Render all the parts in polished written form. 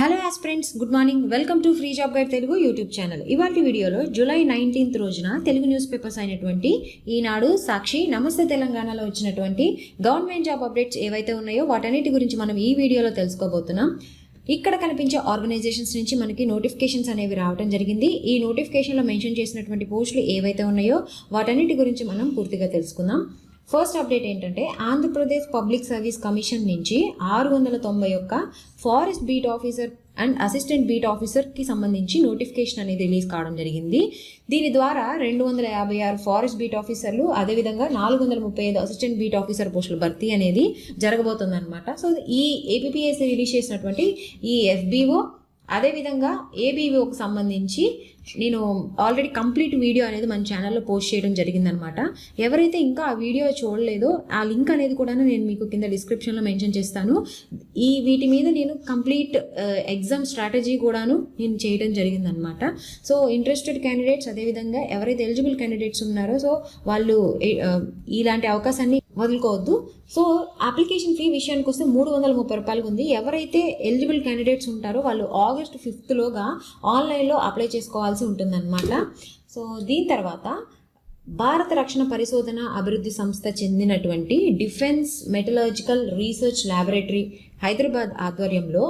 Hello aspirants, good morning. Welcome to free job guide Telugu YouTube channel. ఇవాళ వీడియోలో July 19th రోజున Telugu news papers అయినటువంటి ఈనాడు, సాక్షి, నమస్తే తెలంగాణలో వచ్చినటువంటి గవర్నమెంట్ జాబ్ అప్డేట్స్ ఏవైతే ఉన్నాయో వాటన్నిటి గురించి మనం ఈ వీడియోలో తెలుసుకోబోతున్నాం. ఇక్కడ కనిపించే ఆర్గనైజేషన్స్ నుంచి మనకి నోటిఫికేషన్స్ అనేవి రావడం జరిగింది. ఈ నోటిఫికేషన్లో మెన్షన్ చేసినటువంటి పోస్టులు ఏవైతే ఉన్నాయో వాటన్నిటి గురించి మనం పూర్తిగా తెలుసుకుందాం. ఫస్ట్ అప్డేట్ ఏంటంటే ఆంధ్రప్రదేశ్ పబ్లిక్ సర్వీస్ కమిషన్ నుంచి 691 forest beat officer and assistant beat ఆఫీసర్కి సంబంధించి నోటిఫికేషన్ అనేది రిలీజ్ కావడం జరిగింది. దీని ద్వారా 256 ఫారెస్ట్ బీట్ ఆఫీసర్లు, అదేవిధంగా 435 అసిస్టెంట్ బీట్ ఆఫీసర్ పోస్టుల భర్తీ అనేది జరగబోతుంది అనమాట. సో ఈ ఏపీపీఎస్సీ రిలీజ్ చేసినటువంటి ఈ ఎఫ్బీఓ అదేవిధంగా ఏబీఓకి సంబంధించి నేను ఆల్రెడీ కంప్లీట్ వీడియో అనేది మన ఛానల్లో పోస్ట్ చేయడం జరిగిందనమాట. ఎవరైతే ఇంకా ఆ వీడియో చూడలేదో ఆ లింక్ అనేది కూడా నేను మీకు కింద డిస్క్రిప్షన్లో మెన్షన్ చేస్తాను. వీటి మీద నేను కంప్లీట్ ఎగ్జామ్ స్ట్రాటజీ కూడాను నేను చేయడం జరిగిందనమాట. సో ఇంట్రెస్టెడ్ క్యాండిడేట్స్, అదేవిధంగా ఎవరైతే ఎలిజిబుల్ క్యాండిడేట్స్ ఉన్నారో సో వాళ్ళు ఇలాంటి అవకాశాన్ని వదులుకోవద్దు. సో అప్లికేషన్ ఫీ విషయానికి వస్తే 330 రూపాయలు ఉంది. ఎవరైతే ఎలిజిబుల్ క్యాండిడేట్స్ ఉంటారో వాళ్ళు August 5th ఆన్లైన్లో అప్లై చేసుకోవాల్సి ఉంటుందన్నమాట. సో దీని తర్వాత భారత రక్షణ పరిశోధన అభివృద్ధి సంస్థ చెందినటువంటి defence metallurgical research laboratory Hyderabad ఆధ్వర్యంలో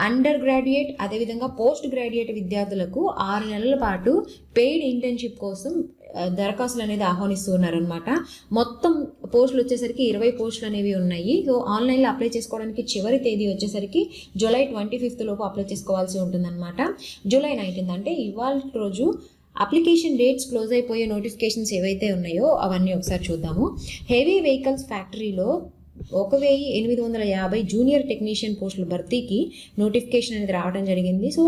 అండర్ గ్రాడ్యుయేట్ అదేవిధంగా పోస్ట్ గ్రాడ్యుయేట్ విద్యార్థులకు 6 నెలల పాటు పెయిడ్ ఇంటర్న్షిప్ కోసం దరఖాస్తులు అనేది ఆహ్వానిస్తున్నారనమాట. మొత్తం పోస్టులు వచ్చేసరికి 20 పోస్టులు అనేవి ఉన్నాయి. సో ఆన్లైన్లో అప్లై చేసుకోవడానికి చివరి తేదీ వచ్చేసరికి జూలై 25th లోపు అప్లై చేసుకోవాల్సి ఉంటుందన్నమాట. జూలై 19th అంటే ఇవాళ రోజు అప్లికేషన్ డేట్స్ క్లోజ్ అయిపోయే నోటిఫికేషన్స్ ఏవైతే ఉన్నాయో అవన్నీ ఒకసారి చూద్దాము. హెవీ వెహికల్స్ ఫ్యాక్టరీలో 1850 జూనియర్ టెక్నీషియన్ పోస్టుల భర్తీకి నోటిఫికేషన్ అనేది రావడం జరిగింది. సో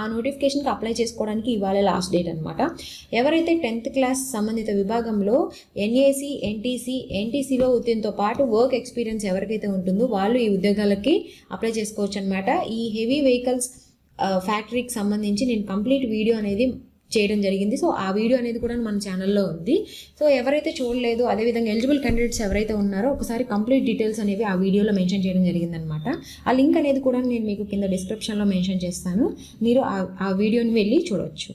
ఆ నోటిఫికేషన్కి అప్లై చేసుకోవడానికి ఇవాళ లాస్ట్ డేట్ అనమాట. ఎవరైతే 10th క్లాస్ సంబంధిత విభాగంలో ఎన్ఏసి, ఎన్టీసీలో ఉత్తీర్ణతో పాటు వర్క్ ఎక్స్పీరియన్స్ ఎవరికైతే ఉంటుందో వాళ్ళు ఈ ఉద్యోగాలకి అప్లై చేసుకోవచ్చు అనమాట. ఈ హెవీ వెహికల్స్ ఫ్యాక్టరీకి సంబంధించి నేను కంప్లీట్ వీడియో అనేది చేయడం జరిగింది. సో ఆ వీడియో అనేది కూడా మన ఛానల్లో ఉంది. సో ఎవరైతే చూడలేదు, అదేవిధంగా ఎలిజిబుల్ క్యాండిడేట్స్ ఎవరైతే ఉన్నారో ఒకసారి కంప్లీట్ డీటెయిల్స్ అనేవి ఆ వీడియోలో మెన్షన్ చేయడం జరిగిందనమాట. ఆ లింక్ అనేది కూడా నేను మీకు కింద డిస్క్రిప్షన్లో మెన్షన్ చేస్తాను. మీరు ఆ వీడియోని వెళ్ళి చూడవచ్చు.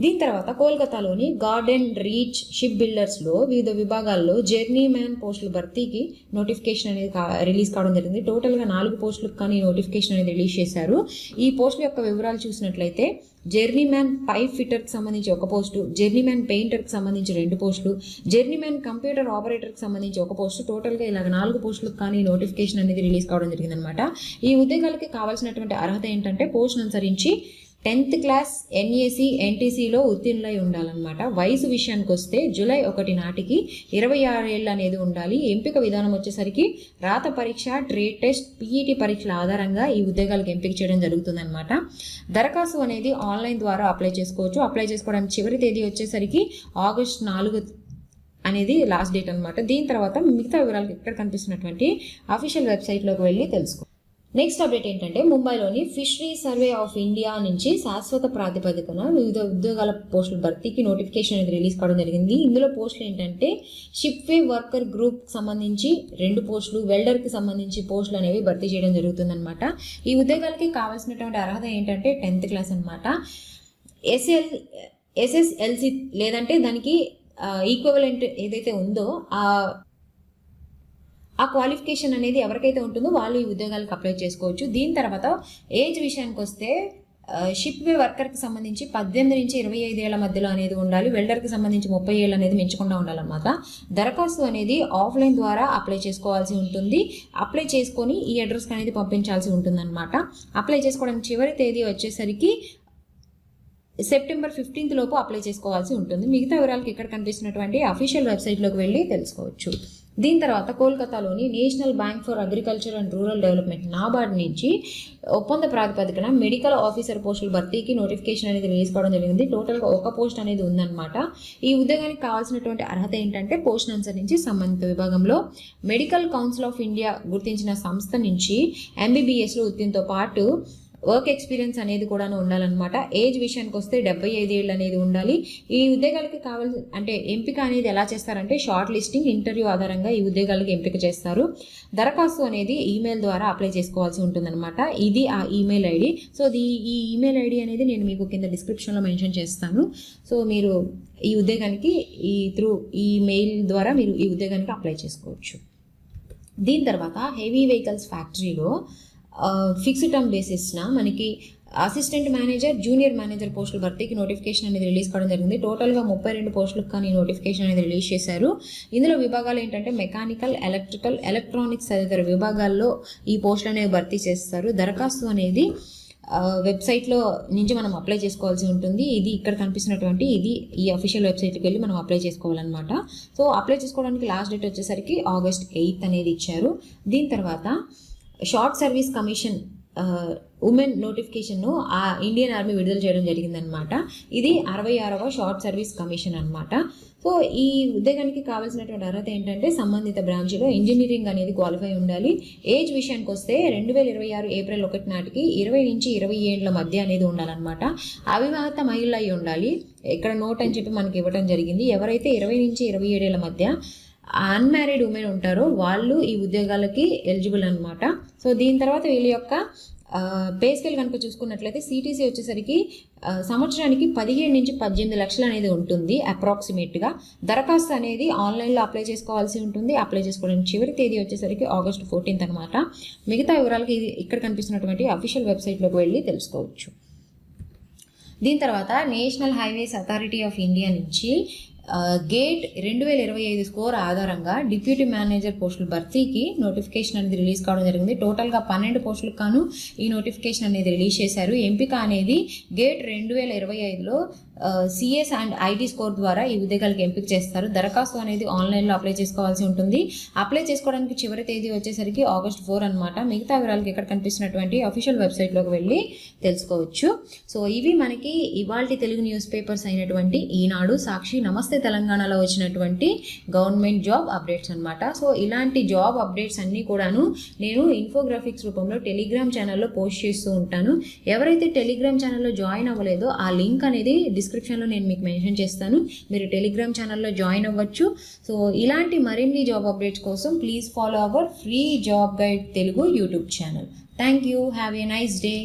దీని తర్వాత కోల్కతాలోని గార్డెన్ రీచ్ షిప్ బిల్డర్స్లో వివిధ విభాగాల్లో జర్నీ మ్యాన్ పోస్టుల భర్తీకి నోటిఫికేషన్ అనేది రిలీజ్ కావడం జరిగింది. టోటల్గా 4 పోస్టులకు కానీ నోటిఫికేషన్ అనేది రిలీజ్ చేశారు. ఈ పోస్టుల యొక్క వివరాలు చూసినట్లయితే జర్నీ మ్యాన్ పైప్ ఫిట్టర్కి సంబంధించి 1 పోస్టు, జర్నీ మ్యాన్ పెయింటర్కి సంబంధించి 2 పోస్టులు, జర్నీ మ్యాన్ కంప్యూటర్ ఆపరేటర్కి సంబంధించి 1 పోస్టు, టోటల్గా ఇలాగ 4 పోస్టులకు కానీ నోటిఫికేషన్ అనేది రిలీజ్ కావడం జరిగిందనమాట. ఈ ఉద్యోగాలకి కావాల్సినటువంటి అర్హత ఏంటంటే పోస్టును అనుసరించి 10th క్లాస్ ఎన్ఏసి, ఎన్టీసీలో ఉత్తీర్ణులై ఉండాలన్నమాట. వయసు విషయానికి వస్తే జూలై 1 నాటికి 26 ఏళ్ళు అనేది ఉండాలి. ఎంపిక విధానం వచ్చేసరికి రాత పరీక్ష, ట్రేడ్ టెస్ట్, పీఈటీ పరీక్షల ఆధారంగా ఈ ఉద్యోగాలకు ఎంపిక చేయడం జరుగుతుందన్నమాట. దరఖాస్తు అనేది ఆన్లైన్ ద్వారా అప్లై చేసుకోవచ్చు. అప్లై చేసుకోవడానికి చివరి తేదీ వచ్చేసరికి August 4 అనేది లాస్ట్ డేట్ అనమాట. దీని తర్వాత మిగతా వివరాలకు ఇక్కడ కనిపిస్తున్నటువంటి అఫీషియల్ వెబ్సైట్లోకి వెళ్ళి తెలుసుకో. నెక్స్ట్ అప్డేట్ ఏంటంటే ముంబైలోని ఫిషరీ సర్వే ఆఫ్ ఇండియా నుంచి శాశ్వత ప్రాతిపదికన వివిధ ఉద్యోగాల పోస్టుల భర్తీకి నోటిఫికేషన్ అనేది రిలీజ్ కావడం జరిగింది. ఇందులో పోస్టులు ఏంటంటే షిప్వే వర్కర్ గ్రూప్ సంబంధించి 2 పోస్టులు, వెల్డర్కి సంబంధించి పోస్టులు అనేవి భర్తీ చేయడం జరుగుతుందన్నమాట. ఈ ఉద్యోగాలకి కావాల్సినటువంటి అర్హత ఏంటంటే 10th క్లాస్ అనమాట. ఎస్ఎస్ఎల్సి లేదంటే దానికి ఈక్వలెంట్ ఏదైతే ఉందో ఆ క్వాలిఫికేషన్ అనేది ఎవరికైతే ఉంటుందో వాళ్ళు ఈ ఉద్యోగాలకు అప్లై చేసుకోవచ్చు. దీని తర్వాత ఏజ్ విషయానికి వస్తే షిప్ వే వర్కర్కి సంబంధించి 18 నుంచి 25 ఏళ్ల మధ్యలో అనేది ఉండాలి. వెల్డర్కి సంబంధించి 30 ఏళ్ళు అనేది మించకుండా ఉండాలన్నమాట. దరఖాస్తు అనేది ఆఫ్లైన్ ద్వారా అప్లై చేసుకోవాల్సి ఉంటుంది. అప్లై చేసుకొని ఈ అడ్రస్కి అనేది పంపించాల్సి ఉంటుందన్నమాట. అప్లై చేసుకోవడానికి చివరి తేదీ వచ్చేసరికి September 15th లోపు అప్లై చేసుకోవాల్సి ఉంటుంది. మిగతా వివరాలకు ఇక్కడ కనిపిస్తున్నటువంటి అఫీషియల్ వెబ్సైట్లోకి వెళ్ళి తెలుసుకోవచ్చు. దీని తర్వాత కోల్కతాలోని national bank for agriculture and rural development NABARD నుంచి ఒప్పంద ప్రాతిపదికన మెడికల్ ఆఫీసర్ పోస్టుల భర్తీకి నోటిఫికేషన్ అనేది రిలీజ్ కావడం జరిగింది. టోటల్గా 1 పోస్ట్ అనేది ఉందన్నమాట. ఈ ఉద్యోగానికి కావాల్సినటువంటి అర్హత ఏంటంటే పోస్టును అనుసరించి సంబంధిత విభాగంలో మెడికల్ కౌన్సిల్ ఆఫ్ ఇండియా గుర్తించిన సంస్థ నుంచి MBBSలో ఉత్తీర్ణతో పాటు వర్క్ ఎక్స్పీరియన్స్ అనేది కూడా ఉండాలన్నమాట. ఏజ్ విషయానికి వస్తే 75 ఏళ్ళు అనేది ఉండాలి. ఈ ఉద్యోగాలకి కావాల్సి అంటే ఎంపిక అనేది ఎలా చేస్తారంటే షార్ట్ లిస్టింగ్ ఇంటర్వ్యూ ఆధారంగా ఈ ఉద్యోగాలకి ఎంపిక చేస్తారు. దరఖాస్తు అనేది ఈమెయిల్ ద్వారా అప్లై చేసుకోవాల్సి ఉంటుందన్నమాట. ఇది ఆ ఈమెయిల్ ఐడి. సో ఈ ఈమెయిల్ ఐడి అనేది నేను మీకు కింద డిస్క్రిప్షన్లో మెన్షన్ చేస్తాను. సో మీరు ఈ ఉద్యోగానికి ఈ మెయిల్ ద్వారా మీరు ఈ ఉద్యోగానికి అప్లై చేసుకోవచ్చు. దీని తర్వాత హెవీ వెహికల్స్ ఫ్యాక్టరీలో ఫిక్స్డ్ టర్మ్ బేసిస్న మనకి అసిస్టెంట్ మేనేజర్, జూనియర్ మేనేజర్ పోస్టుల భర్తీకి నోటిఫికేషన్ అనేది రిలీజ్ కావడం జరిగింది. టోటల్గా 32 పోస్టులకు కానీ నోటిఫికేషన్ అనేది రిలీజ్ చేశారు. ఇందులో విభాగాలు ఏంటంటే మెకానికల్, ఎలక్ట్రికల్, ఎలక్ట్రానిక్స్ తదితర విభాగాల్లో ఈ పోస్టులు అనేవి భర్తీ చేస్తారు. దరఖాస్తు అనేది వెబ్సైట్లో నుంచి మనం అప్లై చేసుకోవాల్సి ఉంటుంది. ఇది ఇక్కడ కనిపిస్తున్నటువంటి ఈ అఫీషియల్ వెబ్సైట్కి వెళ్ళి మనం అప్లై చేసుకోవాలన్నమాట. సో అప్లై చేసుకోవడానికి లాస్ట్ డేట్ వచ్చేసరికి August 8 అనేది ఇచ్చారు. దీని తర్వాత షార్ట్ సర్వీస్ కమిషన్ ఉమెన్ నోటిఫికేషన్ను ఇండియన్ ఆర్మీ విడుదల చేయడం జరిగిందనమాట. ఇది 66వ షార్ట్ సర్వీస్ కమిషన్ అనమాట. సో ఈ ఉద్యోగానికి కావాల్సినటువంటి అర్హత ఏంటంటే సంబంధిత బ్రాంచ్లో ఇంజనీరింగ్ అనేది క్వాలిఫై ఉండాలి. ఏజ్ విషయానికి వస్తే 2026 ఏప్రిల్ 1 నాటికి 20 నుంచి 20 ఏళ్ళ మధ్య అనేది ఉండాలన్నమాట. అవివాహిత మహిళలు అయి ఉండాలి. ఇక్కడ నోట్ అని చెప్పి మనకి ఇవ్వడం జరిగింది. ఎవరైతే 20 నుంచి 27 ఏళ్ళ మధ్య అన్మ్యారీడ్ ఉమెన్ ఉంటారో వాళ్ళు ఈ ఉద్యోగాలకి ఎలిజిబుల్ అనమాట. సో దీని తర్వాత వీళ్ళ యొక్క పే స్కేల్ కనుక చూసుకున్నట్లయితే CTC వచ్చేసరికి సంవత్సరానికి 17 నుంచి 18 లక్షలు అనేది ఉంటుంది అప్రాక్సిమేట్గా. దరఖాస్తు అనేది ఆన్లైన్లో అప్లై చేసుకోవాల్సి ఉంటుంది. అప్లై చేసుకోవడానికి చివరి తేదీ వచ్చేసరికి August 14 అనమాట. మిగతా వివరాలకి ఇక్కడ కనిపిస్తున్నటువంటి అఫీషియల్ వెబ్సైట్లోకి వెళ్ళి తెలుసుకోవచ్చు. దీని తర్వాత national highways authority of India నుంచి గేట్ 2025 స్కోర్ ఆధారంగా డిప్యూటీ మేనేజర్ పోస్టుల భర్తీకి నోటిఫికేషన్ అనేది రిలీజ్ కావడం జరిగింది. టోటల్గా 12 పోస్టులకు గాను ఈ నోటిఫికేషన్ అనేది రిలీజ్ చేశారు. ఎంపిక అనేది గేట్ 2025లో CS అండ్ IT స్కోర్ ద్వారా ఈ ఉద్యోగాలకు ఎంపిక చేస్తారు. దరఖాస్తు అనేది ఆన్లైన్లో అప్లై చేసుకోవాల్సి ఉంటుంది. అప్లై చేసుకోవడానికి చివరి తేదీ వచ్చేసరికి August 4 అనమాట. మిగతా వివరాలకి ఇక్కడ కనిపిస్తున్నటువంటి అఫీషియల్ వెబ్సైట్లోకి వెళ్ళి తెలుసుకోవచ్చు. సో ఇవి మనకి ఇవాల్టి తెలుగు న్యూస్ పేపర్స్ అయినటువంటి ఈనాడు, సాక్షి, నమస్తే తెలంగాణలో వచ్చినటువంటి గవర్నమెంట్ జాబ్ అప్డేట్స్ అనమాట. సో ఇలాంటి జాబ్ అప్డేట్స్ అన్నీ కూడాను నేను ఇన్ఫోగ్రాఫిక్స్ రూపంలో టెలిగ్రామ్ ఛానల్లో పోస్ట్ చేస్తూ ఉంటాను. ఎవరైతే టెలిగ్రామ్ ఛానల్లో జాయిన్ అవ్వలేదో ఆ లింక్ అనేది డిస్క్రిప్షన్లో నేను మీకు మెన్షన్ చేస్తాను. మీరు టెలిగ్రామ్ ఛానల్లో జాయిన్ అవ్వచ్చు. సో ఇలాంటి మరిన్ని జాబ్ అప్డేట్స్ కోసం please follow our free job guide Telugu YouTube channel. Thank you. Have a nice day.